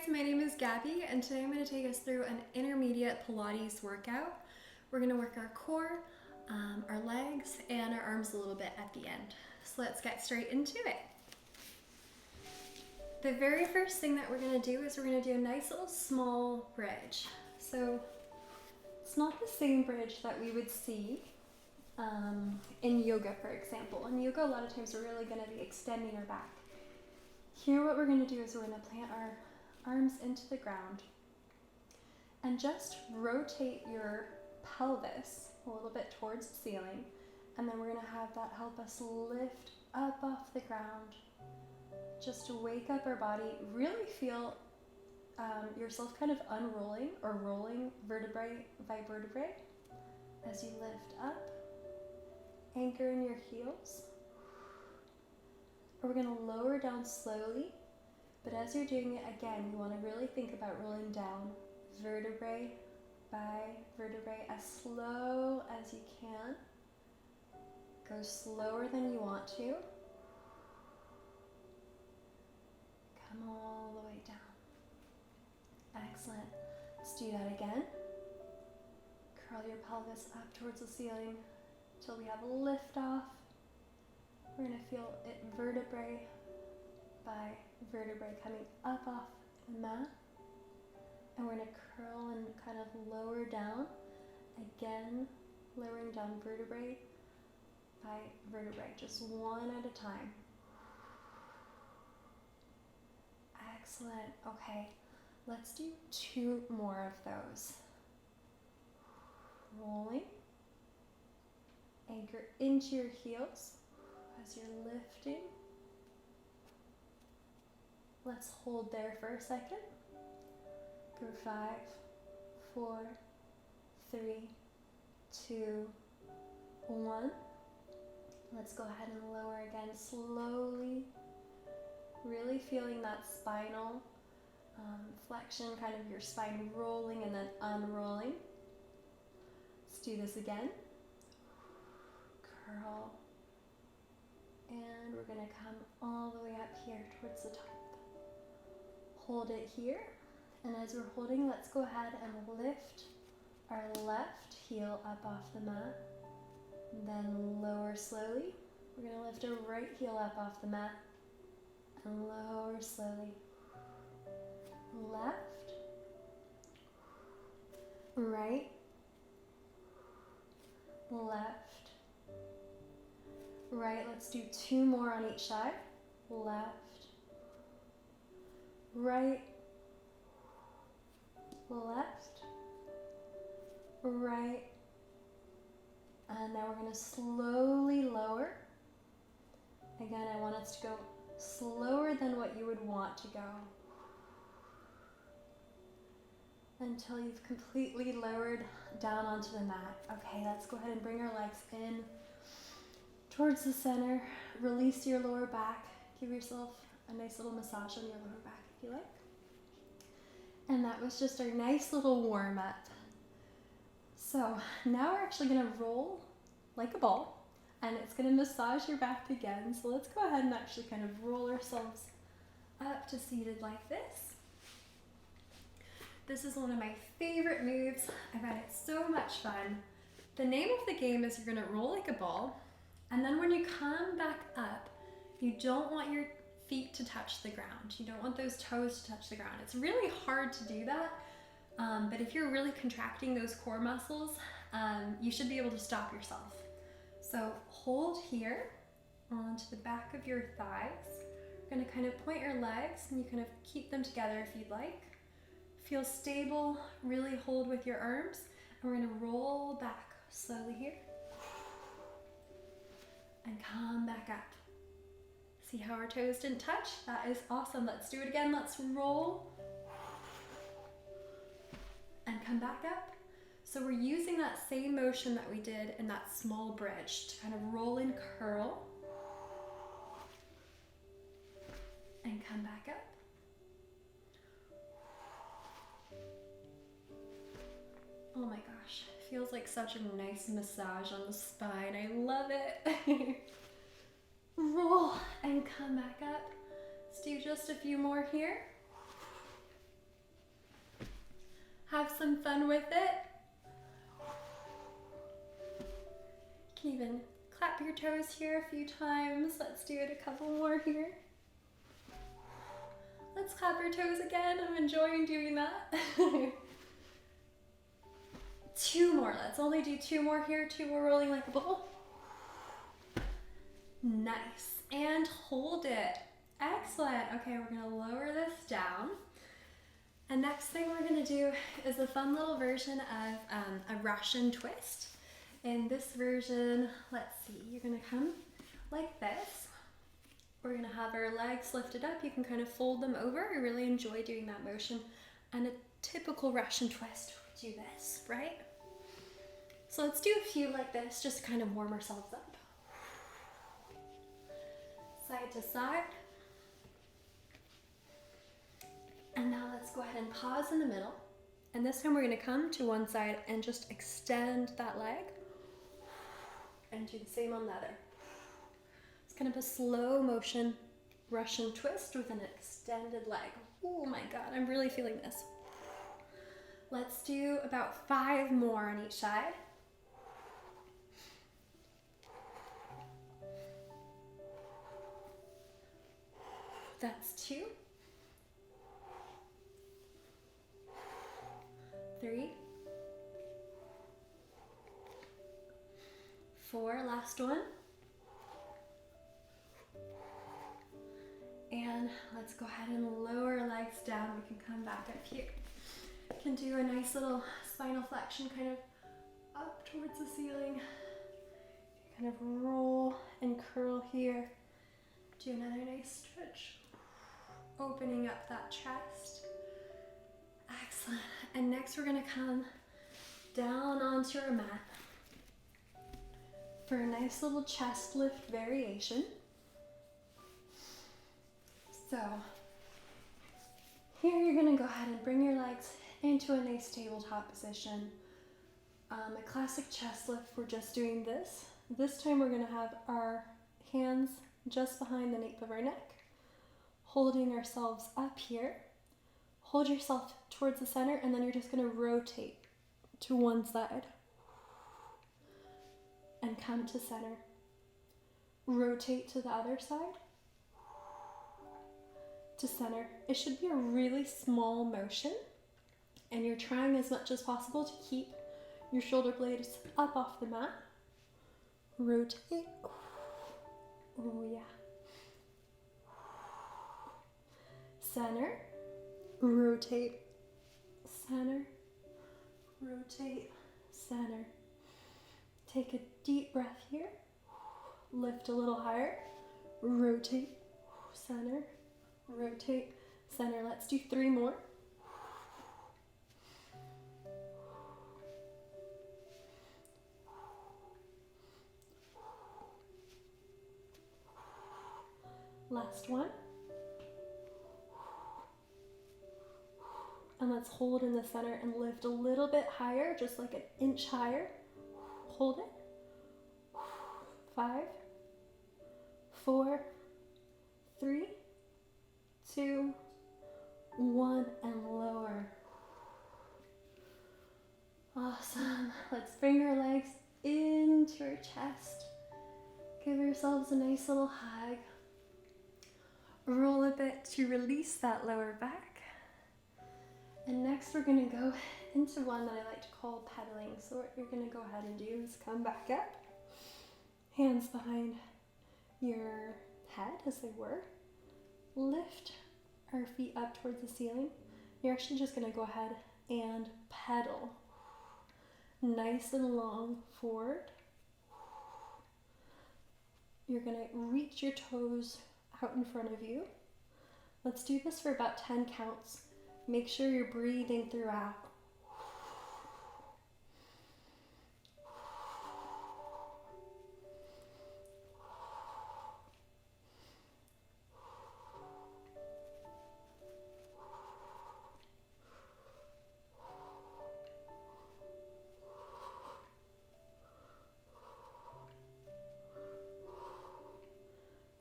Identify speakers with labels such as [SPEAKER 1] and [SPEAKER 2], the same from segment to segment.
[SPEAKER 1] my name is Gabby and today I'm going to take us through an intermediate Pilates workout. We're going to work our core, our legs, and our arms a little bit at the end. So let's get straight into it. The very first thing that we're going to do is we're going to do a nice little small bridge. So it's not the same bridge that we would see in yoga, for example. In yoga, a lot of times we're really going to be extending our back. Here what we're going to do is we're going to plant our arms into the ground and just rotate your pelvis a little bit towards the ceiling, and then we're going to have that help us lift up off the ground, just to wake up our body. Really feel yourself kind of unrolling or rolling vertebrae by vertebrae as you lift up. Anchor in your heels. We're going to lower down slowly, but as you're doing it, again, you want to really think about rolling down vertebrae by vertebrae as slow as you can. Go slower than you want to. Come all the way down. Excellent. Let's do that again. Curl your pelvis up towards the ceiling until we have a lift off. We're going to feel it vertebrae by vertebrae coming up off the mat. And we're going to curl and kind of lower down. Again, lowering down vertebrae by vertebrae, just one at a time. Excellent. Okay, let's do 2 more of those. Rolling. Anchor into your heels as you're lifting. Let's hold there for a second. Go 5, 4, 3, 2, 1. Let's go ahead and lower again slowly. Really feeling that spinal flexion, kind of your spine rolling and then unrolling. Let's do this again. Curl. And we're going to come all the way up here towards the top. Hold it here. And as we're holding, let's go ahead and lift our left heel up off the mat. Then lower slowly. We're going to lift our right heel up off the mat. And lower slowly. Left. Right. Left. Right, let's do 2 more on each side. Left, right, left, right, and now we're going to slowly lower. Again, I want us to go slower than what you would want to go until you've completely lowered down onto the mat. Okay, let's go ahead and bring our legs in towards the center. Release your lower back. Give yourself a nice little massage on your lower back if you like. And that was just our nice little warm up. So now we're actually going to roll like a ball, and it's going to massage your back again. So let's go ahead and actually kind of roll ourselves up to seated like this. This is one of my favorite moves. I find it so much fun. The name of the game is you're going to roll like a ball. And then when you come back up, you don't want your feet to touch the ground. You don't want those toes to touch the ground. It's really hard to do that, but if you're really contracting those core muscles, you should be able to stop yourself. So hold here onto the back of your thighs. You're going to kind of point your legs, and you kind of keep them together if you'd like. Feel stable, really hold with your arms, and we're going to roll back slowly here. And come back up. See how our toes didn't touch? That is awesome. Let's do it again. Let's roll. And come back up. So we're using that same motion that we did in that small bridge to kind of roll and curl. And come back up. Oh my gosh. Feels like such a nice massage on the spine. I love it. Roll and come back up. Let's do just a few more here. some fun with it. You can even clap your toes here a few times. Let's do it a couple more here. Let's clap our toes again. I'm enjoying doing that. 2 more. Let's only do 2 more here. 2 more rolling like a ball. Nice. And hold it. Excellent. Okay, we're going to lower this down. And next thing we're going to do is a fun little version of a Russian twist. In this version, let's see, you're going to come like this. We're going to have our legs lifted up. You can kind of fold them over. I really enjoy doing that motion. And a typical Russian twist would do this, right? So let's do a few like this, just to kind of warm ourselves up. Side to side. And now let's go ahead and pause in the middle. And this time we're going to come to one side and just extend that leg. And do the same on the other. It's kind of a slow motion Russian twist with an extended leg. Oh my God, I'm really feeling this. Let's do about 5 more on each side. That's 2. 3. 4, last one. And let's go ahead and lower our legs down. We can come back up here. You can do a nice little spinal flexion kind of up towards the ceiling. Kind of roll and curl here. Do another nice stretch. Opening up that chest. Excellent. And next we're going to come down onto our mat for a nice little chest lift variation. So here you're going to go ahead and bring your legs into a nice tabletop position. A classic chest lift, we're just doing this. This time we're going to have our hands just behind the nape of our neck, holding ourselves up here. Hold yourself towards the center, and then you're just going to rotate to one side and come to center. Rotate to the other side to center. It should be a really small motion, and you're trying as much as possible to keep your shoulder blades up off the mat. Rotate. Oh yeah. Center. Rotate. Center. Rotate. Center. Take a deep breath here. Lift a little higher. Rotate. Center. Rotate. Center. Let's do 3 more. Last one. And let's hold in the center and lift a little bit higher, just like an inch higher. Hold it. 5, 4, 3, 2, 1, and lower. Awesome. Let's bring our legs into our chest. Give ourselves a nice little hug. Roll a bit to release that lower back. And next we're going to go into one that I like to call pedaling. So what you're going to go ahead and do is come back up. Hands behind your head as they were. Lift our feet up towards the ceiling. You're actually just going to go ahead and pedal. Nice and long forward. You're going to reach your toes out in front of you. Let's do this for about 10 counts. Make sure you're breathing throughout.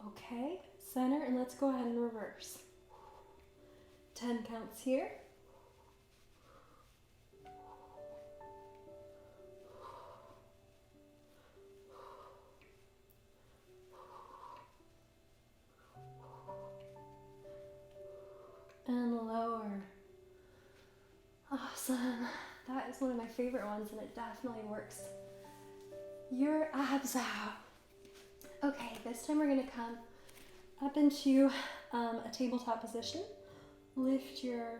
[SPEAKER 1] Okay, center, and let's go ahead and reverse. 10 counts here. and lower. Awesome. That is one of my favorite ones, and it definitely works your abs out. Okay, this time we're gonna come up into a tabletop position. Lift your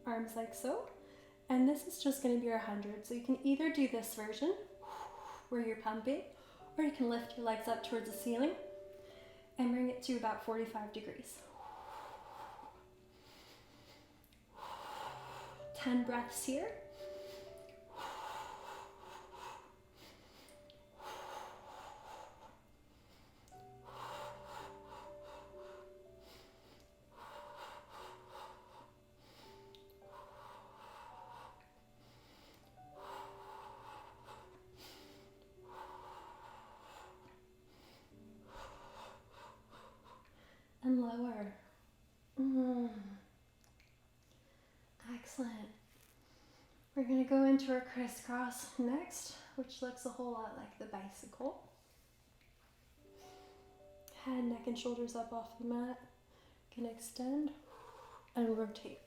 [SPEAKER 1] arms like so, and this is just gonna be your 100. So you can either do this version where you're pumping, or you can lift your legs up towards the ceiling and bring it to about 45 degrees. 10 breaths here. And lower. Excellent. We're going to go into our crisscross next, which looks a whole lot like the bicycle. Head, neck, and shoulders up off the mat. You can extend and rotate.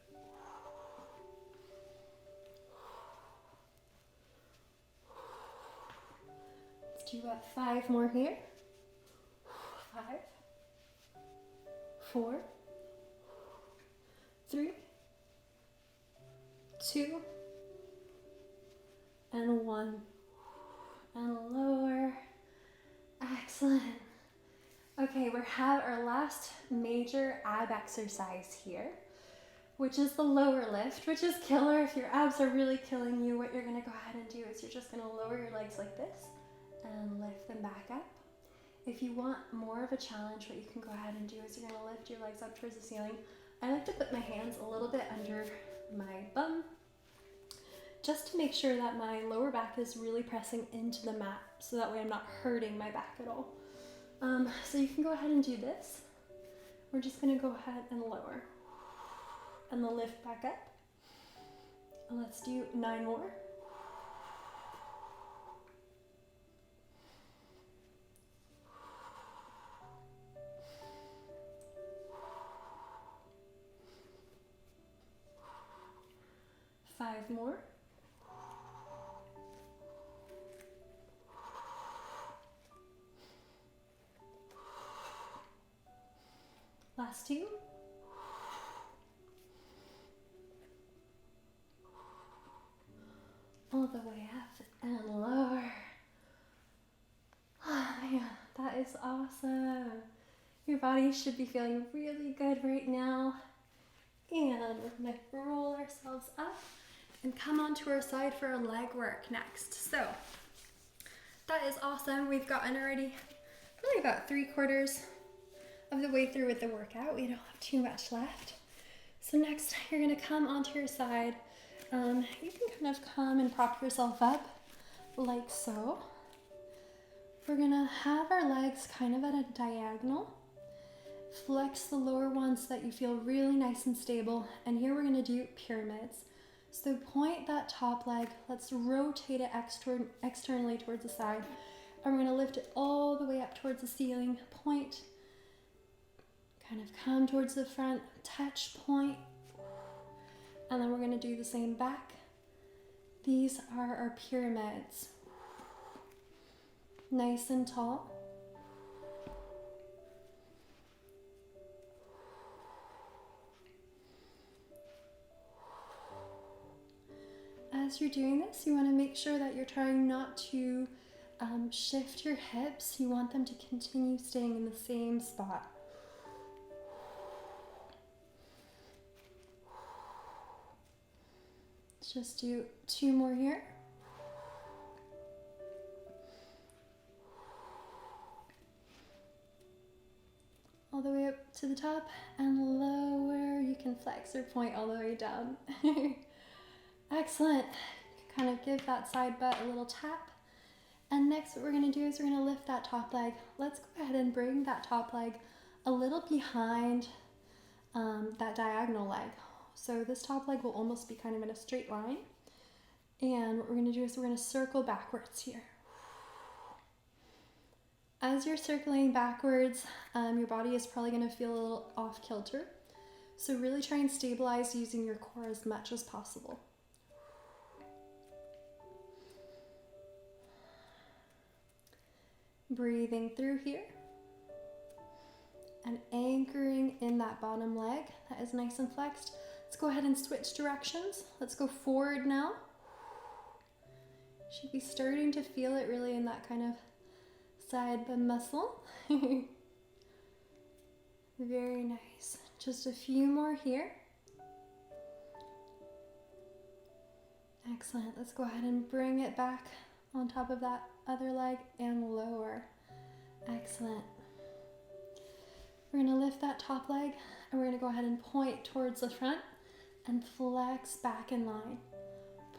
[SPEAKER 1] Let's do about 5 more here. 5, 4, 3, 2, and 1. And lower. Excellent. Okay, we have our last major ab exercise here, which is the lower lift, which is killer. If your abs are really killing you, what you're gonna go ahead and do is you're just gonna lower your legs like this and lift them back up. If you want more of a challenge, what you can go ahead and do is you're gonna lift your legs up towards the ceiling. I like to put my hands a little bit under my bum, just to make sure that my lower back is really pressing into the mat, so that way I'm not hurting my back at all. So you can go ahead and do this. We're just gonna go ahead and lower and then lift back up. And let's do 9 more. Five more. Last 2. All the way up and lower. Oh man, that is awesome. Your body should be feeling really good right now. And we're gonna roll ourselves up and come onto our side for our leg work next. So that is awesome. We've gotten already really about 3/4 of the way through with the workout. We don't have too much left. So next you're gonna come onto your side. You can kind of come and prop yourself up like so. We're gonna have our legs kind of at a diagonal. Flex the lower one so that you feel really nice and stable. And here we're gonna do pyramids. So point that top leg, let's rotate it externally towards the side. And we're gonna lift it all the way up towards the ceiling. Point, kind of come towards the front, touch, point. And then we're gonna do the same back. These are our pyramids. Nice and tall. As you're doing this, you want to make sure that you're trying not to shift your hips. You want them to continue staying in the same spot. Let's just do 2 more here. All the way up to the top and lower. You can flex or point all the way down. Excellent. Kind of give that side butt a little tap. And next what we're going to do is we're going to lift that top leg. Let's go ahead and bring that top leg a little behind that diagonal leg. So this top leg will almost be kind of in a straight line. And what we're going to do is we're going to circle backwards here. As you're circling backwards, your body is probably going to feel a little off kilter. So really try and stabilize using your core as much as possible. Breathing through here and anchoring in that bottom leg that is nice and flexed. Let's go ahead and switch directions. Let's go forward now. Should be starting to feel it really in that kind of side bend muscle. Very nice. Just a few more here. Excellent. Let's go ahead and bring it back on top of that other leg and lower. Excellent. We're going to lift that top leg and we're going to go ahead and point towards the front and flex back in line.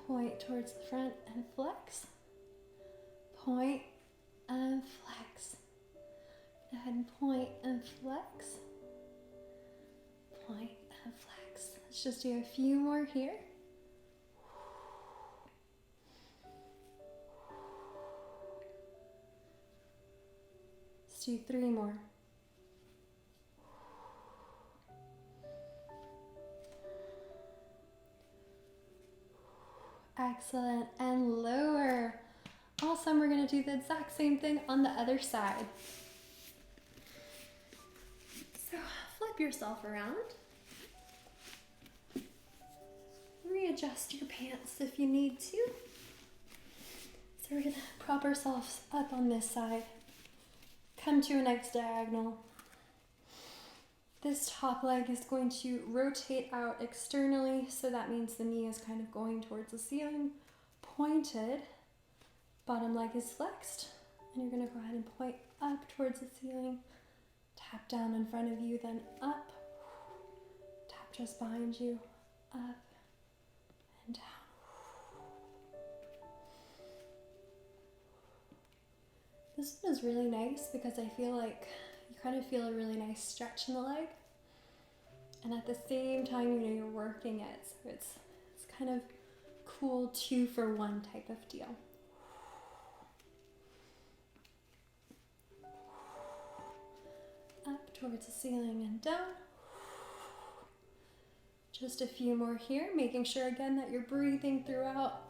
[SPEAKER 1] Point towards the front and flex. Point and flex. Go ahead and point and flex. Point and flex. Let's just do a few more here. Let's do 3 more. Excellent, and lower. Awesome, we're gonna do the exact same thing on the other side. So flip yourself around. Readjust your pants if you need to. So we're gonna prop ourselves up on this side. Come to a nice diagonal. This top leg is going to rotate out externally, so that means the knee is kind of going towards the ceiling, pointed. Bottom leg is flexed, and you're going to go ahead and point up towards the ceiling. Tap down in front of you, then up. Tap just behind you, up and down. This one is really nice because I feel like you kind of feel a really nice stretch in the leg, and at the same time, you know, you're working it, so it's kind of cool 2-for-1 type of deal. Up towards the ceiling and down. Just a few more here, making sure again that you're breathing throughout.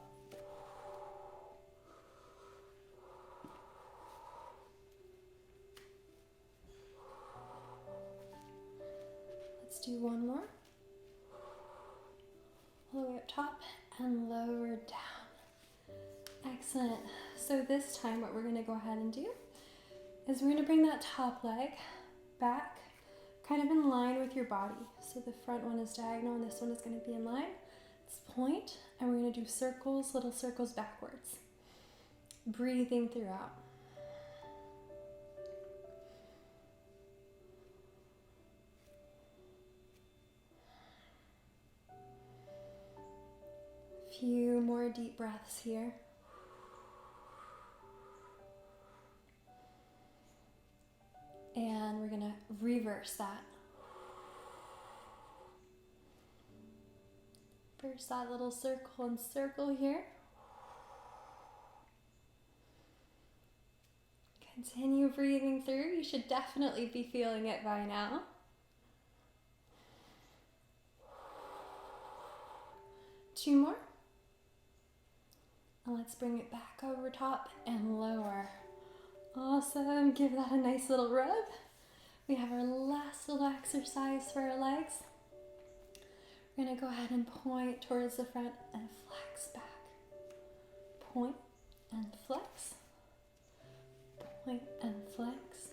[SPEAKER 1] Let's do 1 more. All the way up top and lower down. Excellent. So this time what we're going to go ahead and do is we're going to bring that top leg back kind of in line with your body. So the front one is diagonal and this one is going to be in line. Let's point and we're going to do circles, little circles backwards. Breathing throughout. Few more deep breaths here. And we're going to reverse that. Reverse that little circle and circle here. Continue breathing through. You should definitely be feeling it by now. Two more. And let's bring it back over top and lower. Awesome. Give that a nice little rub. We have our last little exercise for our legs. We're going to go ahead and point towards the front and flex back. Point and flex. Point and flex.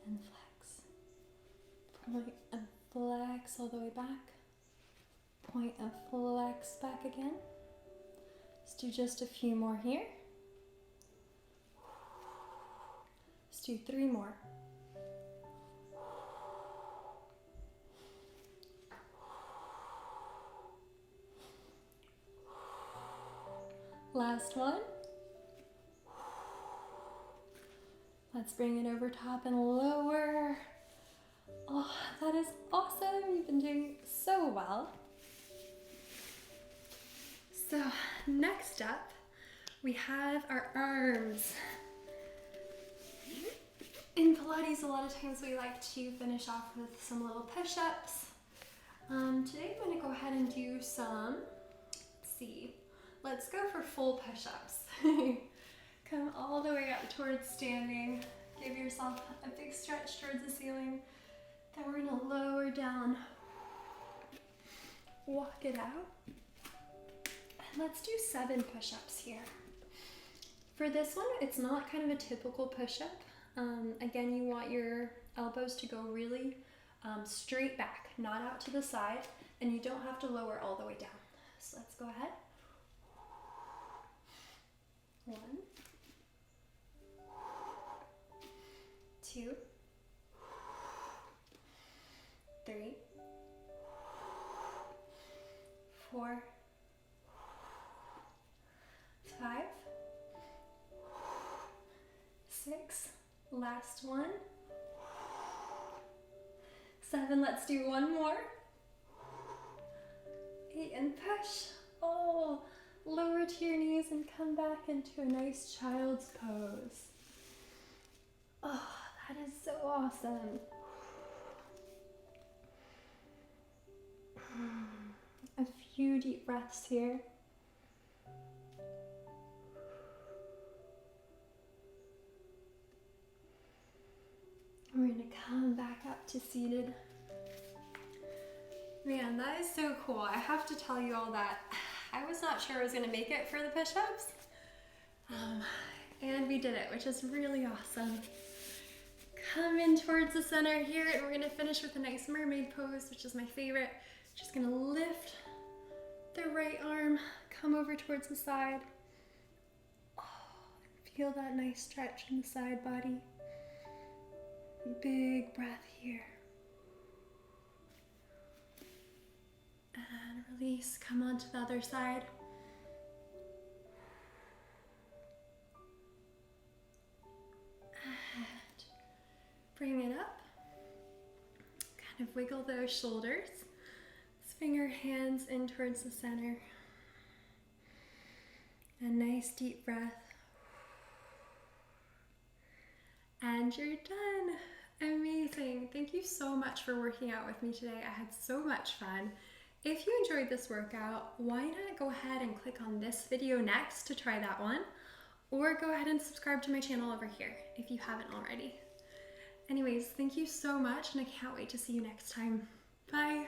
[SPEAKER 1] And flex. Point and flex all the way back. Point and flex back again. Let's do just a few more here. Let's do 3 more. Last one. Let's bring it over top and lower. Oh, that is awesome. You've been doing so well. So next up, we have our arms. In Pilates, a lot of times we like to finish off with some little push-ups. Today I'm going to go ahead and do some, let's go for full push-ups. Come all the way up towards standing. Give yourself a big stretch towards the ceiling. Then we're going to lower down. Walk it out. And let's do 7 push-ups here. For this one, it's not kind of a typical push-up. Again, you want your elbows to go really straight back, not out to the side, and you don't have to lower all the way down. So let's go ahead. 1, 2, 3, 4, 5, 6, last one, 7, let's do one more, 8, and push. Oh, lower to your knees and come back into a nice child's pose. Oh, that is so awesome. A few deep breaths here. We're going to come back up to seated. Man, that is so cool. I have to tell you all that I was not sure I was going to make it for the push-ups. And we did it, which is really awesome. Come in towards the center here, and we're going to finish with a nice mermaid pose, which is my favorite. Just going to lift the right arm, come over towards the side. Oh, feel that nice stretch in the side body. Big breath here. And release, come on to the other side. And bring it up. Kind of wiggle those shoulders. Swing your hands in towards the center. A nice deep breath. And you're done. Amazing. Thank you so much for working out with me today. I had so much fun. If you enjoyed this workout, why not go ahead and click on this video next to try that one, or go ahead and subscribe to my channel over here if you haven't already. Anyways, thank you so much, and I can't wait to see you next time. Bye.